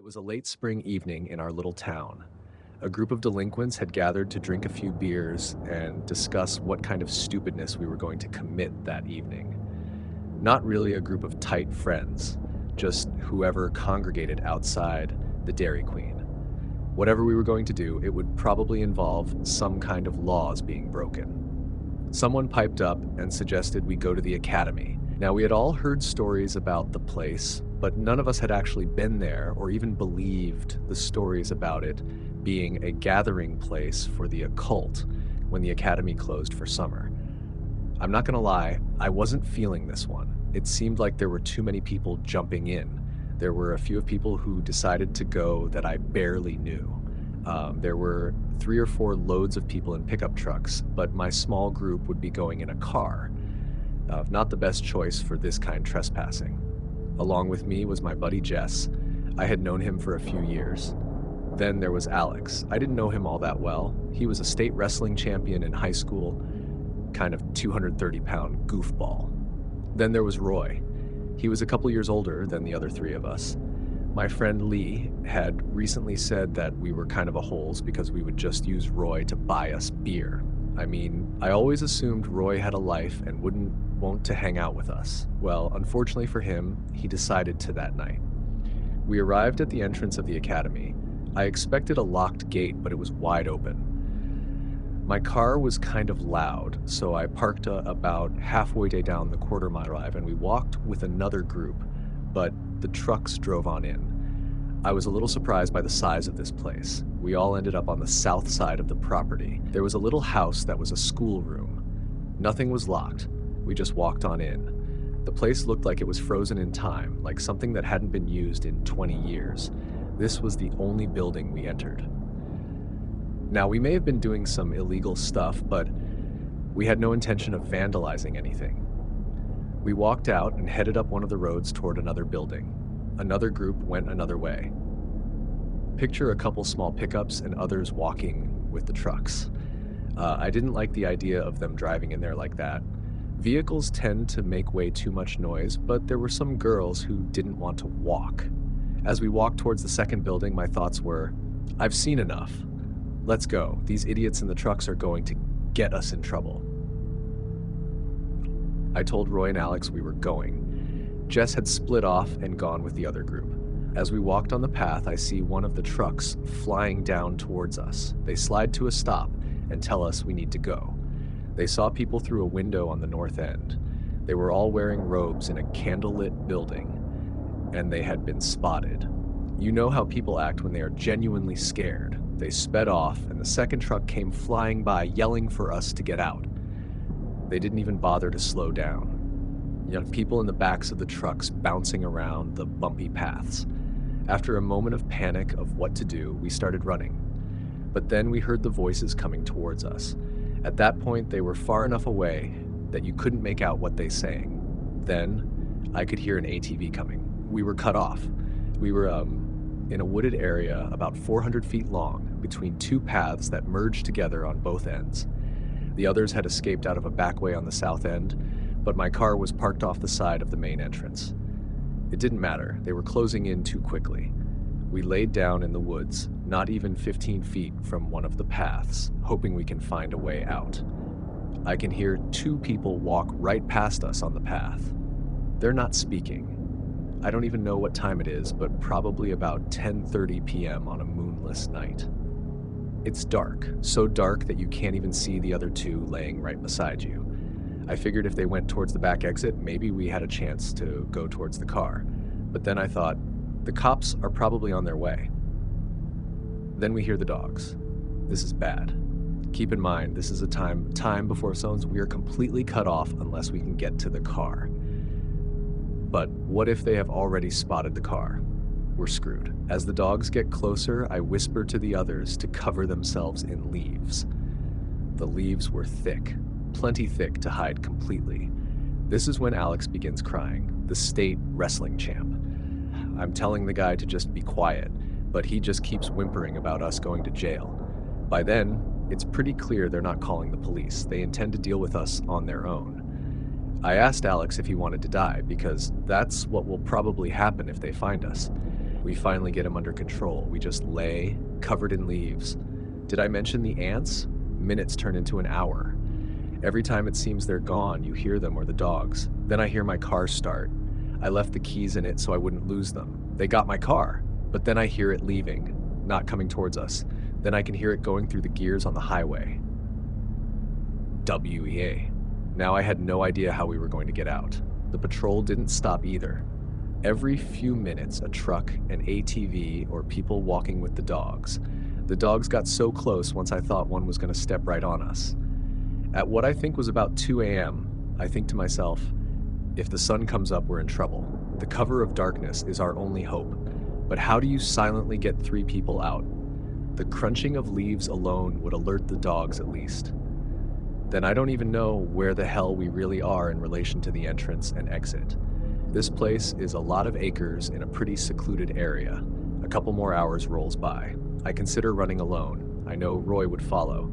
was a late spring evening in our little town. A group of delinquents had gathered to drink a few beers and discuss what kind of stupidness we were going to commit that evening. Not really a group of tight friends, just whoever congregated outside the Dairy Queen. Whatever we were going to do, it would probably involve some kind of laws being broken. Someone piped up and suggested we go to the academy. Now, we had all heard stories about the place, but none of us had actually been there or even believed the stories about it being a gathering place for the occult when the academy closed for summer. I'm not gonna lie, I wasn't feeling this one. It seemed like there were too many people jumping in. There were a few of people who decided to go that I barely knew. There were 3 or 4 loads of people in pickup trucks, but my small group would be going in a car. Not the best choice for this kind trespassing. Along with me was my buddy Jess. I had known him for a few years. Then there was Alex. I didn't know him all that well. He was a state wrestling champion in high school, kind of 230-pound goofball. Then there was Roy. He was a couple years older than the other 3 of us. My friend Lee had recently said that we were kind of a holes because we would just use Roy to buy us beer. I mean, I always assumed Roy had a life and wouldn't want to hang out with us. Well, unfortunately for him, he decided to that night. We arrived at the entrance of the academy. I expected a locked gate, but it was wide open. My car was kind of loud, so I parked about halfway down the quarter-mile drive, and we walked with another group, but the trucks drove on in. I was a little surprised by the size of this place. We all ended up on the south side of the property. There was a little house that was a schoolroom. Nothing was locked. We just walked on in. The place looked like it was frozen in time, like something that hadn't been used in 20 years. This was the only building we entered. Now, we may have been doing some illegal stuff, but we had no intention of vandalizing anything. We walked out and headed up one of the roads toward another building. Another group went another way. Picture a couple small pickups and others walking with the trucks. I didn't like the idea of them driving in there like that. Vehicles tend to make way too much noise, but there were some girls who didn't want to walk. As we walked towards the second building, my thoughts were, I've seen enough. Let's go. These idiots in the trucks are going to get us in trouble. I told Roy and Alex we were going. Jess had split off and gone with the other group. As we walked on the path, I see one of the trucks flying down towards us. They slide to a stop and tell us we need to go. They saw people through a window on the north end. They were all wearing robes in a candlelit building, and they had been spotted. You know how people act when they are genuinely scared. They sped off, and the second truck came flying by, yelling for us to get out. They didn't even bother to slow down. You had people in the backs of the trucks bouncing around the bumpy paths. After a moment of panic of what to do, we started running. But then we heard the voices coming towards us. At that point, they were far enough away that you couldn't make out what they sang. Then, I could hear an ATV coming. We were cut off. We were in a wooded area about 400 feet long between 2 paths that merged together on both ends. The others had escaped out of a back way on the south end, but my car was parked off the side of the main entrance. It didn't matter. They were closing in too quickly. We laid down in the woods, not even 15 feet from one of the paths, hoping we can find a way out. I can hear 2 people walk right past us on the path. They're not speaking. I don't even know what time it is, but probably about 10:30 p.m. on a moonless night. It's dark, so dark that you can't even see the other 2 laying right beside you. I figured if they went towards the back exit, maybe we had a chance to go towards the car. But then I thought, the cops are probably on their way. Then we hear the dogs. This is bad. Keep in mind, this is a time before zones. We are completely cut off unless we can get to the car. But what if they have already spotted the car? We're screwed. As the dogs get closer, I whisper to the others to cover themselves in leaves. The leaves were thick, plenty thick to hide completely. This is when Alex begins crying, the state wrestling champ. I'm telling the guy to just be quiet, but he just keeps whimpering about us going to jail. By then, it's pretty clear they're not calling the police. They intend to deal with us on their own. I asked Alex if he wanted to die, because that's what will probably happen if they find us. We finally get him under control. We just lay, covered in leaves. Did I mention the ants? Minutes turn into an hour. Every time it seems they're gone, you hear them or the dogs. Then I hear my car start. I left the keys in it so I wouldn't lose them. They got my car, but then I hear it leaving, not coming towards us. Then I can hear it going through the gears on the highway. WEA. Now I had no idea how we were going to get out. The patrol didn't stop either. Every few minutes, a truck, an ATV, or people walking with the dogs. The dogs got so close once I thought one was going to step right on us. At what I think was about 2 a.m., I think to myself, if the sun comes up, we're in trouble. The cover of darkness is our only hope. But how do you silently get 3 people out? The crunching of leaves alone would alert the dogs at least. Then I don't even know where the hell we really are in relation to the entrance and exit. This place is a lot of acres in a pretty secluded area. A couple more hours rolls by. I consider running alone. I know Roy would follow.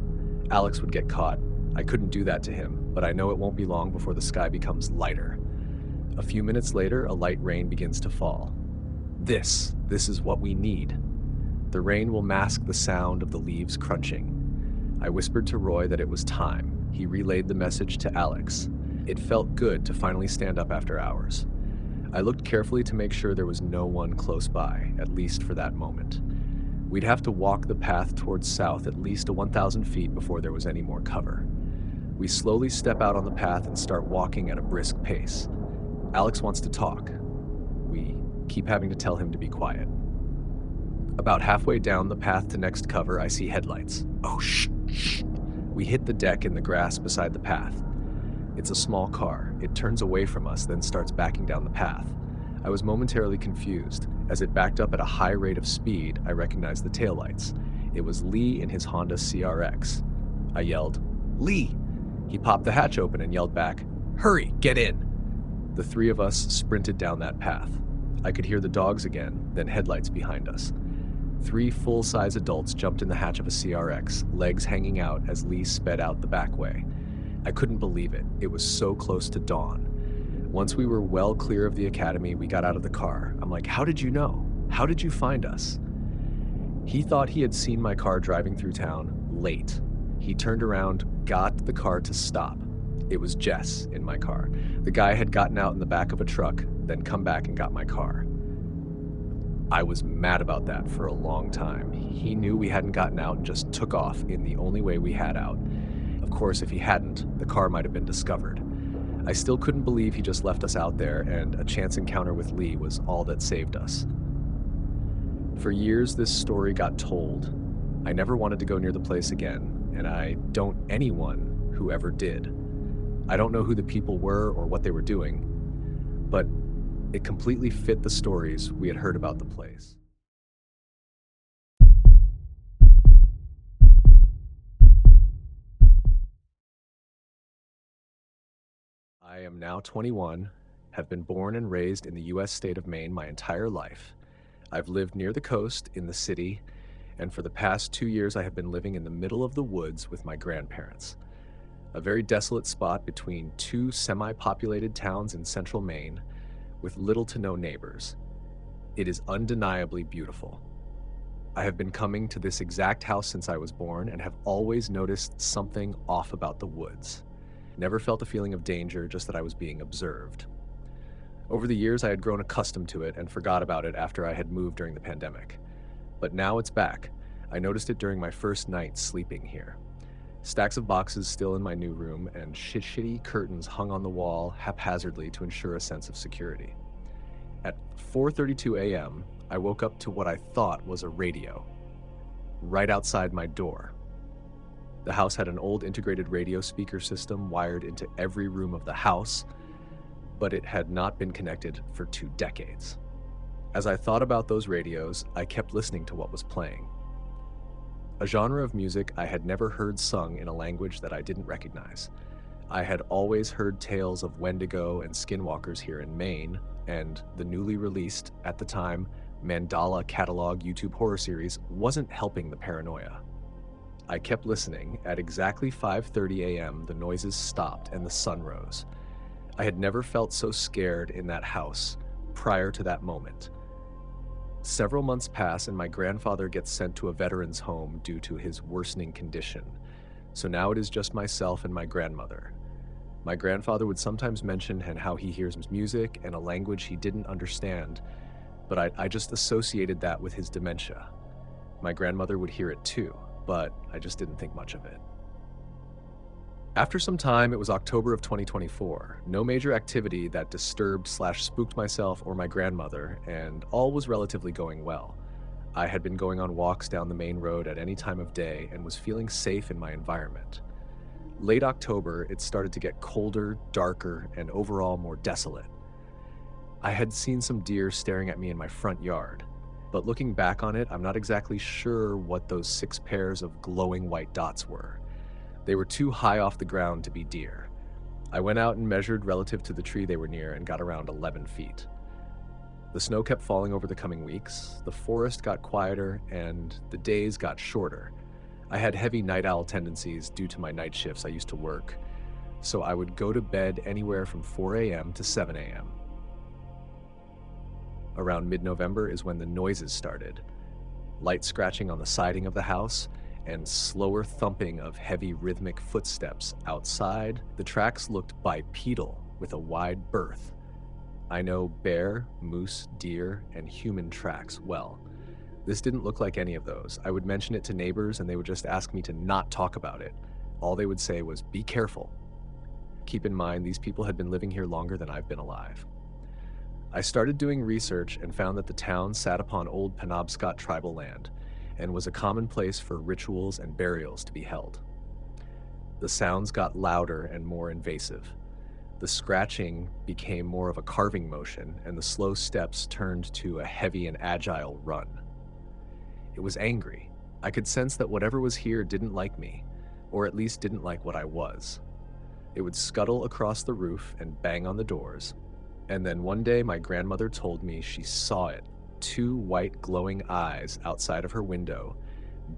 Alex would get caught. I couldn't do that to him, but I know it won't be long before the sky becomes lighter. A few minutes later, a light rain begins to fall. This is what we need. The rain will mask the sound of the leaves crunching. I whispered to Roy that it was time. He relayed the message to Alex. It felt good to finally stand up after hours. I looked carefully to make sure there was no one close by, at least for that moment. We'd have to walk the path towards south at least 1,000 feet before there was any more cover. We slowly step out on the path and start walking at a brisk pace. Alex wants to talk. We keep having to tell him to be quiet. About halfway down the path to next cover, I see headlights. Oh, shh. We hit the deck in the grass beside the path. It's a small car. It turns away from us, then starts backing down the path. I was momentarily confused. As it backed up at a high rate of speed, I recognized the taillights. It was Lee in his Honda CRX. I yelled, "Lee!" He popped the hatch open and yelled back, "Hurry, get in!" The 3 of us sprinted down that path. I could hear the dogs again, then headlights behind us. 3 full-size adults jumped in the hatch of a CRX, legs hanging out as Lee sped out the back way. I couldn't believe it. It was so close to dawn. Once we were well clear of the academy, we got out of the car. I'm like, "How did you know? How did you find us?" He thought he had seen my car driving through town late. He turned around, got the car to stop. It was Jess in my car. The guy had gotten out in the back of a truck, then come back and got my car. I was mad about that for a long time. He knew we hadn't gotten out and just took off in the only way we had out. Of course, if he hadn't, the car might have been discovered. I still couldn't believe he just left us out there, and a chance encounter with Lee was all that saved us. For years, this story got told. I never wanted to go near the place again, and I don't anyone who ever did. I don't know who the people were or what they were doing, but it completely fit the stories we had heard about the place. I am now 21, have been born and raised in the U.S. state of Maine my entire life. I've lived near the coast, in the city, and for the past 2 years I have been living in the middle of the woods with my grandparents. A very desolate spot between 2 semi-populated towns in central Maine with little to no neighbors. It is undeniably beautiful. I have been coming to this exact house since I was born and have always noticed something off about the woods. Never felt a feeling of danger, just that I was being observed. Over the years, I had grown accustomed to it and forgot about it after I had moved during the pandemic. But now it's back. I noticed it during my first night sleeping here. Stacks of boxes still in my new room and shitty curtains hung on the wall haphazardly to ensure a sense of security. At 4:32 a.m., I woke up to what I thought was a radio, right outside my door. The house had an old integrated radio speaker system wired into every room of the house, but it had not been connected for 2 decades. As I thought about those radios, I kept listening to what was playing. A genre of music I had never heard sung in a language that I didn't recognize. I had always heard tales of Wendigo and skinwalkers here in Maine, and the newly released, at the time, Mandala catalog YouTube horror series wasn't helping the paranoia. I kept listening. At exactly 5:30 a.m., the noises stopped and the sun rose. I had never felt so scared in that house prior to that moment. Several months pass, and my grandfather gets sent to a veteran's home due to his worsening condition. So now it is just myself and my grandmother. My grandfather would sometimes mention and how he hears music and a language he didn't understand, but I just associated that with his dementia. My grandmother would hear it too, but I just didn't think much of it. After some time, it was October of 2024. No major activity that disturbed/spooked myself or my grandmother, and all was relatively going well. I had been going on walks down the main road at any time of day and was feeling safe in my environment. Late October, it started to get colder, darker, and overall more desolate. I had seen some deer staring at me in my front yard, but looking back on it, I'm not exactly sure what those 6 pairs of glowing white dots were. They were too high off the ground to be deer. I went out and measured relative to the tree they were near and got around 11 feet. The snow kept falling over the coming weeks, the forest got quieter, and the days got shorter. I had heavy night owl tendencies due to my night shifts I used to work, so I would go to bed anywhere from 4 a.m. to 7 a.m. Around mid-November is when the noises started. Light scratching on the siding of the house, and slower thumping of heavy rhythmic footsteps outside. The tracks looked bipedal with a wide berth. I know bear, moose, deer, and human tracks well. This didn't look like any of those. I would mention it to neighbors and they would just ask me to not talk about it. All they would say was, "Be careful." Keep in mind, these people had been living here longer than I've been alive. I started doing research and found that the town sat upon old Penobscot tribal land and was a common place for rituals and burials to be held. The sounds got louder and more invasive. The scratching became more of a carving motion, and the slow steps turned to a heavy and agile run. It was angry. I could sense that whatever was here didn't like me, or at least didn't like what I was. It would scuttle across the roof and bang on the doors. And then one day my grandmother told me she saw it, 2 white glowing eyes outside of her window,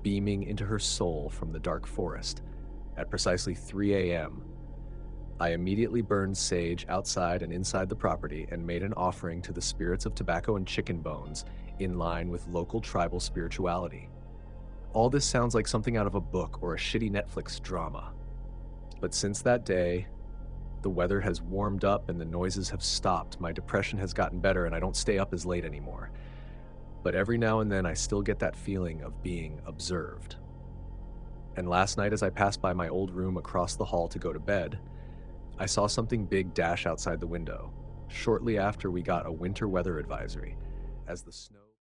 beaming into her soul from the dark forest at precisely 3 a.m. I immediately burned sage outside and inside the property and made an offering to the spirits of tobacco and chicken bones in line with local tribal spirituality. All this sounds like something out of a book or a shitty Netflix drama. But since that day, the weather has warmed up and the noises have stopped. My depression has gotten better and I don't stay up as late anymore. But every now and then I still get that feeling of being observed. And last night as I passed by my old room across the hall to go to bed, I saw something big dash outside the window, shortly after we got a winter weather advisory, as the snow